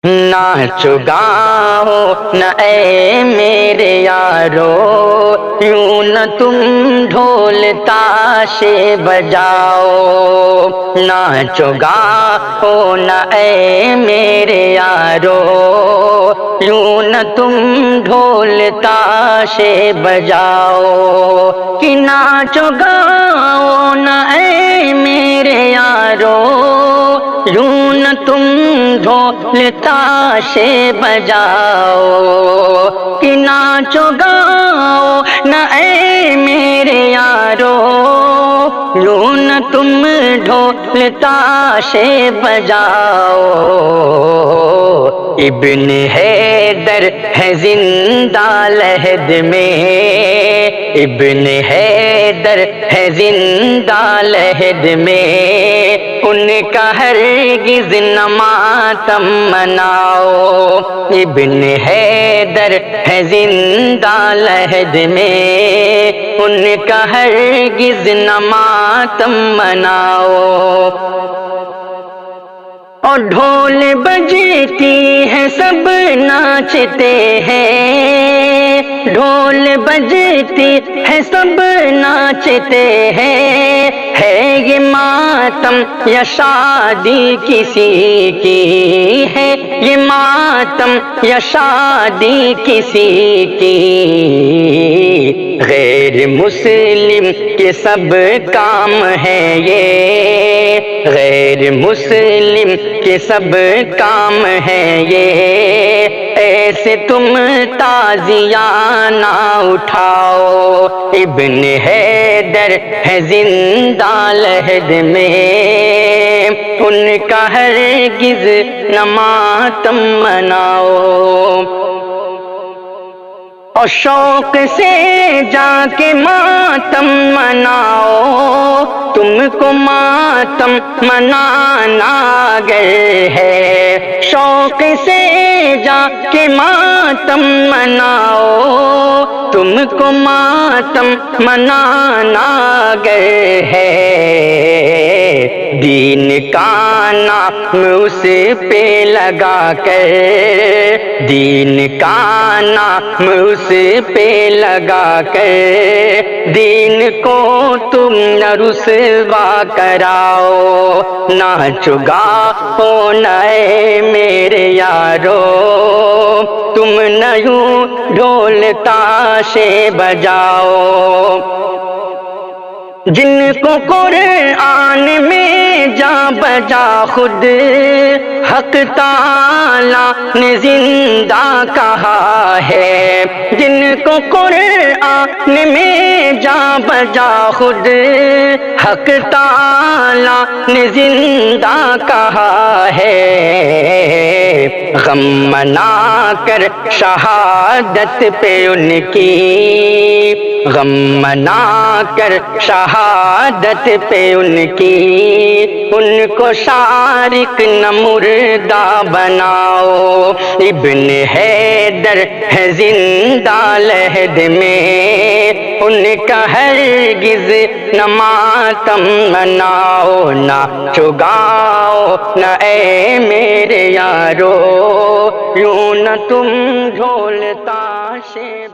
ناچو گاؤ نہ اے میرے یارو، یوں نہ تم ڈھول تاشے بجاؤ۔ ناچو گاؤ نہ اے میرے یارو، یوں نہ تم ڈھول تاشے بجاؤ۔ کہ ناچو گاؤ نہ اے میرے یارو، یوں نہ تم ڈھول تاشے بجاؤ۔ کہ ناچو گاؤ نہ اے میرے یارو، یوں نہ تم ڈھول تاشے بجاؤ۔ ابن حیدر ہے زندہ لحد میں، ابن حیدر ہے زندہ لحد میں، ان کا ہرگز نہ ماتم مناؤ۔ ابن حیدر ہے زندہ لحد میں، ان کا ہرگز نہ ماتم مناؤ۔ اور ڈھول بجتی ہے سب ناچتے ہیں، ڈھول بجتی ہے سب ناچتے ہیں، ہے یہ ماتم یا شادی کسی کی ہے، یہ ماتم یا شادی کسی کی۔ غیر مسلم کے سب کام ہے یہ، غیر مسلم کے سب کام ہے یہ، ایسے تم تازیانہ اٹھاؤ۔ ابن حیدر ہے زندہ لحد میں، ان کا ہرگز نہ ماتم مناؤ۔ اور شوق سے جا کے ماتم مناؤ، تم کو ماتم منانا اگر ہے، شوق سے جا کے ماتم مناؤ، تم کو ماتم منانا اگر ہے۔ دین کا نام اس پہ لگا کر، دین کا نام اس پہ لگا کر، دین کو تم نہ رسوا کراؤ۔ ناچو گاؤ نہ اے میرے یارو، تم نہ یوں ڈھول تاشے بجاؤ۔ جن کو قرآن میں جا بجا خود حق تعالی نے زندہ کہا ہے، جن کو قرآن میں جا بجا خود حق تعالی نے زندہ کہا ہے، غم منا کر شہادت پہ ان کی، غم منا کر شہادت پہ ان کی، ان کو شارق نہ مردہ بناؤ۔ ابن حیدر ہے زندہ لحد میں، ان کا ہرگز نہ ماتم مناؤ۔ ناچو گاؤ نہ اے میرے یارو، یوں نہ تم ڈھول تاشے